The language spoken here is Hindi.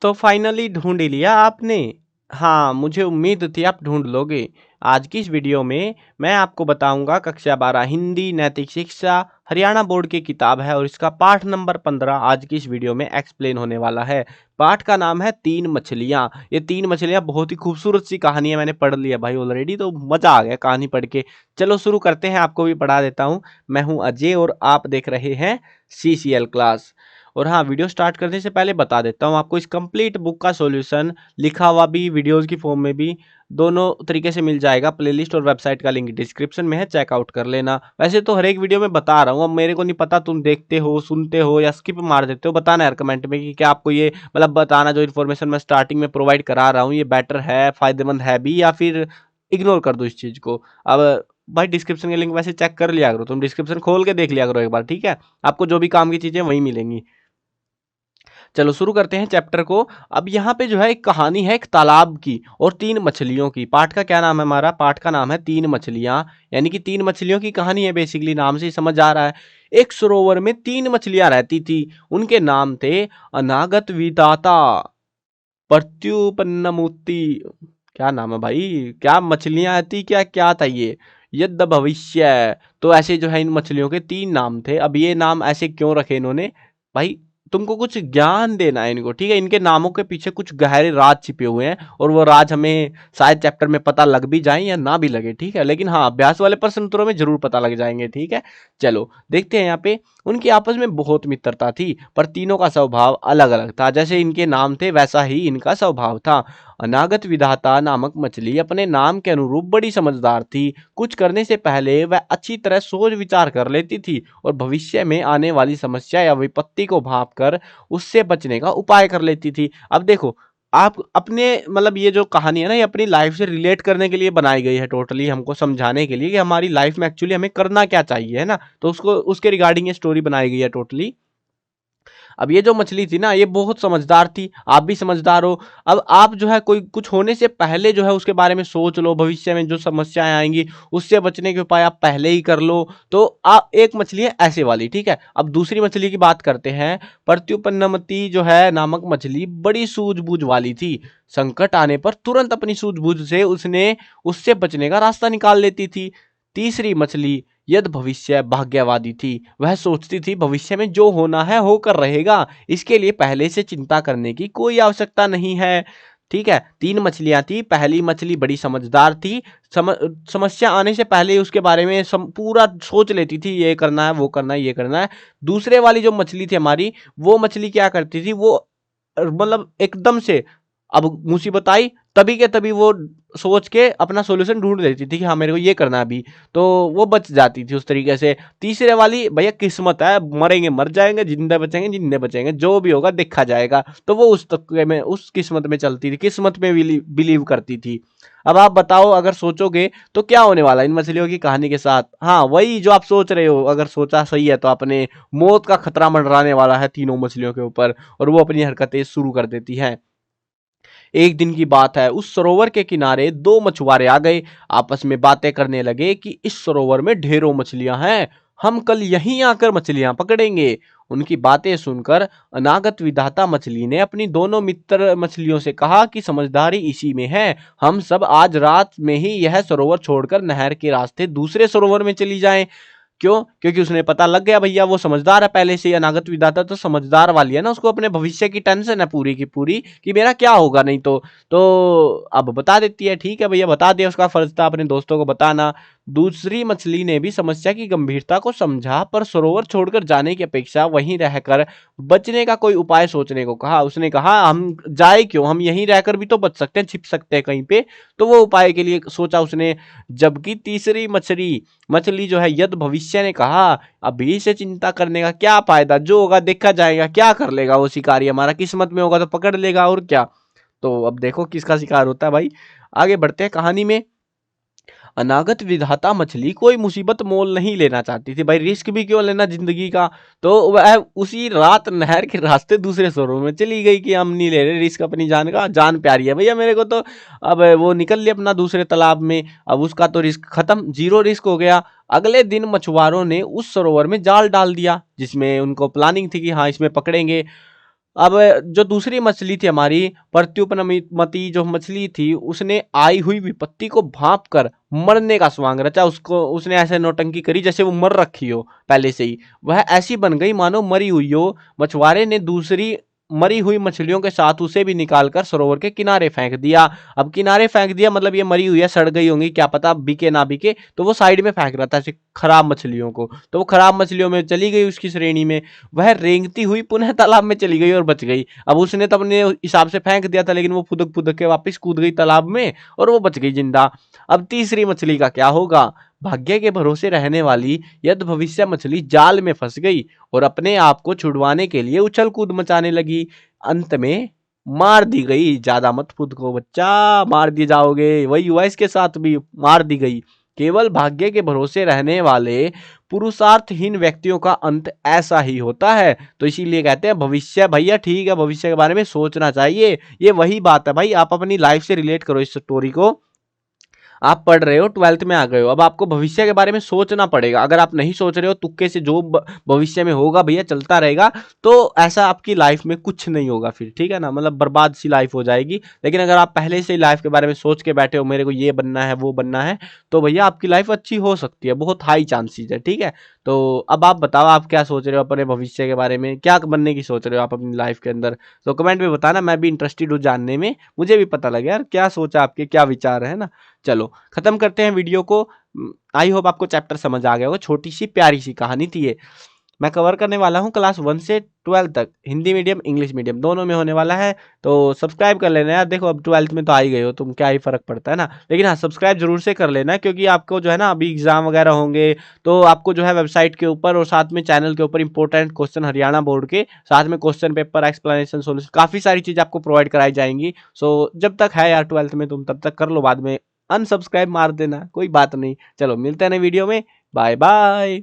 तो फाइनली ढूँढ ही लिया आपने। हाँ, मुझे उम्मीद थी आप ढूँढ लोगे। आज की इस वीडियो में मैं आपको बताऊँगा कक्षा 12 हिंदी नैतिक शिक्षा हरियाणा बोर्ड की किताब है और इसका पाठ नंबर 15 आज की इस वीडियो में एक्सप्लेन होने वाला है। पाठ का नाम है 3 मछलियाँ। ये 3 मछलियाँ बहुत ही खूबसूरत सी कहानी है, मैंने पढ़ ली है भाई ऑलरेडी, तो मज़ा आ गया कहानी पढ़ के। चलो शुरू करते हैं, आपको भी पढ़ा देता हूँ। मैं हूँ अजय और आप देख रहे हैं सीसीएल क्लास। और हाँ, वीडियो स्टार्ट करने से पहले बता देता हूँ आपको, इस कंप्लीट बुक का सॉल्यूशन लिखा हुआ भी वीडियोस की फॉर्म में भी दोनों तरीके से मिल जाएगा। प्लेलिस्ट और वेबसाइट का लिंक डिस्क्रिप्शन में है, चेकआउट कर लेना। वैसे तो हर एक वीडियो में बता रहा हूँ, अब मेरे को नहीं पता तुम देखते हो सुनते हो या स्किप मार देते हो, बताना यार कमेंट में कि क्या आपको ये मतलब बताना जो इन्फॉर्मेशन मैं स्टार्टिंग में प्रोवाइड करा रहा हूँ ये बेटर है, फायदेमंद है भी, या फिर इग्नोर कर दो इस चीज़ को। अब भाई डिस्क्रिप्शन के लिंक वैसे चेक कर लिया करो, तुम डिस्क्रिप्शन खोल के देख लिया करो एक बार, ठीक है? आपको जो भी काम की चीज़ें वहीं मिलेंगी। चलो शुरू करते हैं चैप्टर को। अब यहाँ पे जो है एक कहानी है एक तालाब की और 3 मछलियों की। पाठ का क्या नाम है हमारा? पाठ का नाम है 3 मछलियाँ, यानी कि 3 मछलियों की कहानी है बेसिकली, नाम से ही समझ आ रहा है। एक सरोवर में 3 मछलियाँ रहती थी। उनके नाम थे अनागत विधाता, प्रत्युपन्नमूर्ति, क्या नाम है भाई? क्या मछलियाँ थी, क्या क्या था ये? यद्ध भविष्य। तो ऐसे जो है इन मछलियों के 3 नाम थे। अब ये नाम ऐसे क्यों रखे इन्होंने? भाई तुमको कुछ ज्ञान देना है इनको, ठीक है? इनके नामों के पीछे कुछ गहरे राज छिपे हुए हैं और वो राज हमें शायद चैप्टर में पता लग भी जाए या ना भी लगे, ठीक है? लेकिन हाँ, अभ्यास वाले प्रश्न उत्तरों में जरूर पता लग जाएंगे, ठीक है? चलो देखते हैं यहाँ पे। उनकी आपस में बहुत मित्रता थी, पर तीनों का स्वभाव अलग अलग था। जैसे इनके नाम थे वैसा ही इनका स्वभाव था। अनागत विधाता नामक मछली अपने नाम के अनुरूप बड़ी समझदार थी। कुछ करने से पहले वह अच्छी तरह सोच विचार कर लेती थी और भविष्य में आने वाली समस्या या विपत्ति को भाप कर उससे बचने का उपाय कर लेती थी। अब देखो, आप अपने मतलब ये जो कहानी है ना, ये अपनी लाइफ से रिलेट करने के लिए बनाई गई है, टोटली हमको समझाने के लिए कि हमारी लाइफ में एक्चुअली हमें करना क्या चाहिए, है ना? तो उसको उसके रिगार्डिंग ये स्टोरी बनाई गई है टोटली। अब ये जो मछली थी ना, ये बहुत समझदार थी, आप भी समझदार हो। अब आप जो है कोई कुछ होने से पहले जो है उसके बारे में सोच लो, भविष्य में जो समस्याएं आएंगी उससे बचने के उपाय आप पहले ही कर लो। तो आप एक मछली है ऐसे वाली, ठीक है? अब दूसरी मछली की बात करते हैं। प्रत्युपन्नमति जो है नामक मछली बड़ी सूझबूझ वाली थी। संकट आने पर तुरंत अपनी सूझबूझ से उसने उससे बचने का रास्ता निकाल लेती थी। तीसरी मछली यद भविष्य भाग्यवादी थी। वह सोचती थी भविष्य में जो होना है होकर रहेगा, इसके लिए पहले से चिंता करने की कोई आवश्यकता नहीं है। ठीक है, 3 मछलियां थी। पहली मछली बड़ी समझदार थी, समस्या आने से पहले ही उसके बारे में पूरा सोच लेती थी, ये करना है वो करना है ये करना है। दूसरे वाली जो मछली थी हमारी, वो मछली क्या करती थी, वो मतलब एकदम से अब मुसीबत आई तभी के तभी वो सोच के अपना सॉल्यूशन ढूंढ लेती थी कि हाँ मेरे को ये करना है अभी, तो वो बच जाती थी उस तरीके से। तीसरे वाली भैया किस्मत है, मरेंगे मर जाएंगे, जिंदा बचेंगे जिंदे बचेंगे, जो भी होगा देखा जाएगा। तो वो उस तरीके में उस किस्मत में चलती थी, किस्मत में बिलीव करती थी। अब आप बताओ अगर सोचोगे तो क्या होने वाला इन मछलियों की कहानी के साथ? हाँ वही जो आप सोच रहे हो, अगर सोचा सही है तो आपने, मौत का खतरा मंडराने वाला है तीनों मछलियों के ऊपर और वो अपनी हरकतें शुरू कर देती हैं। एक दिन की बात है, उस सरोवर के किनारे 2 मछुआरे आ गए। आपस में बातें करने लगे कि इस सरोवर में ढेरों मछलियां हैं, हम कल यहीं आकर मछलियां पकड़ेंगे। उनकी बातें सुनकर अनागत विधाता मछली ने अपनी दोनों मित्र मछलियों से कहा कि समझदारी इसी में है, हम सब आज रात में ही यह सरोवर छोड़कर नहर के रास्ते दूसरे सरोवर में चली जाएं। क्यों? क्योंकि उसने पता लग गया भैया वो समझदार है पहले से ही, अनागत विधाता तो समझदार वाली है ना, उसको अपने भविष्य की टेंशन है पूरी की पूरी कि मेरा क्या होगा नहीं तो अब बता देती है। ठीक है भैया, बता दिया, उसका फर्ज था अपने दोस्तों को बताना। दूसरी मछली ने भी समस्या की गंभीरता को समझा, पर सरोवर छोड़कर जाने की अपेक्षा वहीं रहकर बचने का कोई उपाय सोचने को कहा। उसने कहा हम जाए क्यों, हम यहीं रहकर भी तो बच सकते हैं, छिप सकते हैं कहीं पे। तो वो उपाय के लिए सोचा उसने। जबकि तीसरी मछली मछली जो है यद भविष्य ने कहा अभी से चिंता करने का क्या फायदा, जो होगा देखा जाएगा, क्या कर लेगा वो शिकारी, हमारा किस्मत में होगा तो पकड़ लेगा और क्या। तो अब देखो किसका शिकार होता है भाई। आगे बढ़ते हैं कहानी में। अनागत विधाता मछली कोई मुसीबत मोल नहीं लेना चाहती थी, भाई रिस्क भी क्यों लेना जिंदगी का। तो वह उसी रात नहर के रास्ते दूसरे शोरूम में चली गई कि हम नहीं ले रहे रिस्क, अपनी जान का, जान प्यारी है भैया मेरे को तो। अब वो निकल लिया अपना दूसरे तालाब में, अब उसका तो रिस्क खत्म, जीरो रिस्क हो गया। अगले दिन मछुआरों ने उस सरोवर में जाल डाल दिया जिसमें उनको प्लानिंग थी कि हाँ इसमें पकड़ेंगे। अब जो दूसरी मछली थी हमारी प्रत्युपनमती जो मछली थी, उसने आई हुई विपत्ति को भांप कर मरने का स्वांग रचा। उसको उसने ऐसे नौटंकी करी जैसे वो मर रखी हो पहले से ही, वह ऐसी बन गई मानो मरी हुई हो। मछुआरे ने दूसरी मरी हुई मछलियों के साथ उसे भी निकालकर सरोवर के किनारे फेंक दिया। अब किनारे फेंक दिया मतलब ये मरी हुई है, सड़ गई होंगी, क्या पता बिके ना बिके, तो वो साइड में फेंक रहा था ऐसे खराब मछलियों को, तो वो खराब मछलियों में चली गई उसकी श्रेणी में। वह रेंगती हुई पुनः तालाब में चली गई और बच गई। अब उसने तो अपने हिसाब से फेंक दिया था, लेकिन वो फुदक फुदक के वापस कूद गई तालाब में और वो बच गई जिंदा। अब तीसरी मछली का क्या होगा? भाग्य के भरोसे रहने वाली यद भविष्य मछली जाल में फंस गई और अपने आप को छुड़वाने के लिए उछल कूद मचाने लगी। अंत में मार दी गई। ज्यादा मत खुद को बच्चा, मार दिए जाओगे। वही हुआ इसके साथ भी, मार दी गई। केवल भाग्य के भरोसे रहने वाले पुरुषार्थहीन व्यक्तियों का अंत ऐसा ही होता है। तो इसीलिए कहते हैं भविष्य, भैया ठीक है, भविष्य के बारे में सोचना चाहिए। ये वही बात है भाई, आप अपनी लाइफ से रिलेट करो इस स्टोरी को। आप पढ़ रहे हो, 12th में आ गए हो, अब आपको भविष्य के बारे में सोचना पड़ेगा। अगर आप नहीं सोच रहे हो, तुक्के से जो भविष्य में होगा भैया चलता रहेगा, तो ऐसा आपकी लाइफ में कुछ नहीं होगा फिर, ठीक है ना, मतलब बर्बाद सी लाइफ हो जाएगी। लेकिन अगर आप पहले से ही लाइफ के बारे में सोच के बैठे हो, मेरे को ये बनना है वो बनना है, तो भैया आपकी लाइफ अच्छी हो सकती है, बहुत हाई चांसेस है, ठीक है। तो अब आप बताओ, आप क्या सोच रहे हो अपने भविष्य के बारे में, क्या बनने की सोच रहे हो आप अपनी लाइफ के अंदर? तो कमेंट में बताना, मैं भी इंटरेस्टेड हूँ जानने में, मुझे भी पता लगे यार क्या सोचा आपके, क्या विचार है ना। चलो खत्म करते हैं वीडियो को। आई होप आपको चैप्टर समझ आ गया होगा, छोटी सी प्यारी सी कहानी थी ये। मैं कवर करने वाला हूँ क्लास 1 से 12 तक, हिंदी मीडियम इंग्लिश मीडियम दोनों में होने वाला है। तो सब्सक्राइब कर लेना यार, देखो अब 12th में तो आ ही गए हो तुम, क्या ही फर्क पड़ता है ना। लेकिन हाँ, सब्सक्राइब जरूर से कर लेना, क्योंकि आपको जो है ना अभी एग्जाम वगैरह होंगे, तो आपको जो है वेबसाइट के ऊपर और साथ में चैनल के ऊपर इंपॉर्टेंट क्वेश्चन हरियाणा बोर्ड के साथ में क्वेश्चन पेपर, एक्सप्लेनेशन, सोल्यूशन, काफी सारी चीजें आपको प्रोवाइड कराई जाएंगी। सो जब तक है यार 12th में तुम, तब तक कर लो, बाद में अनसब्सक्राइब मार देना, कोई बात नहीं। चलो मिलते हैं नई वीडियो में, बाय बाय।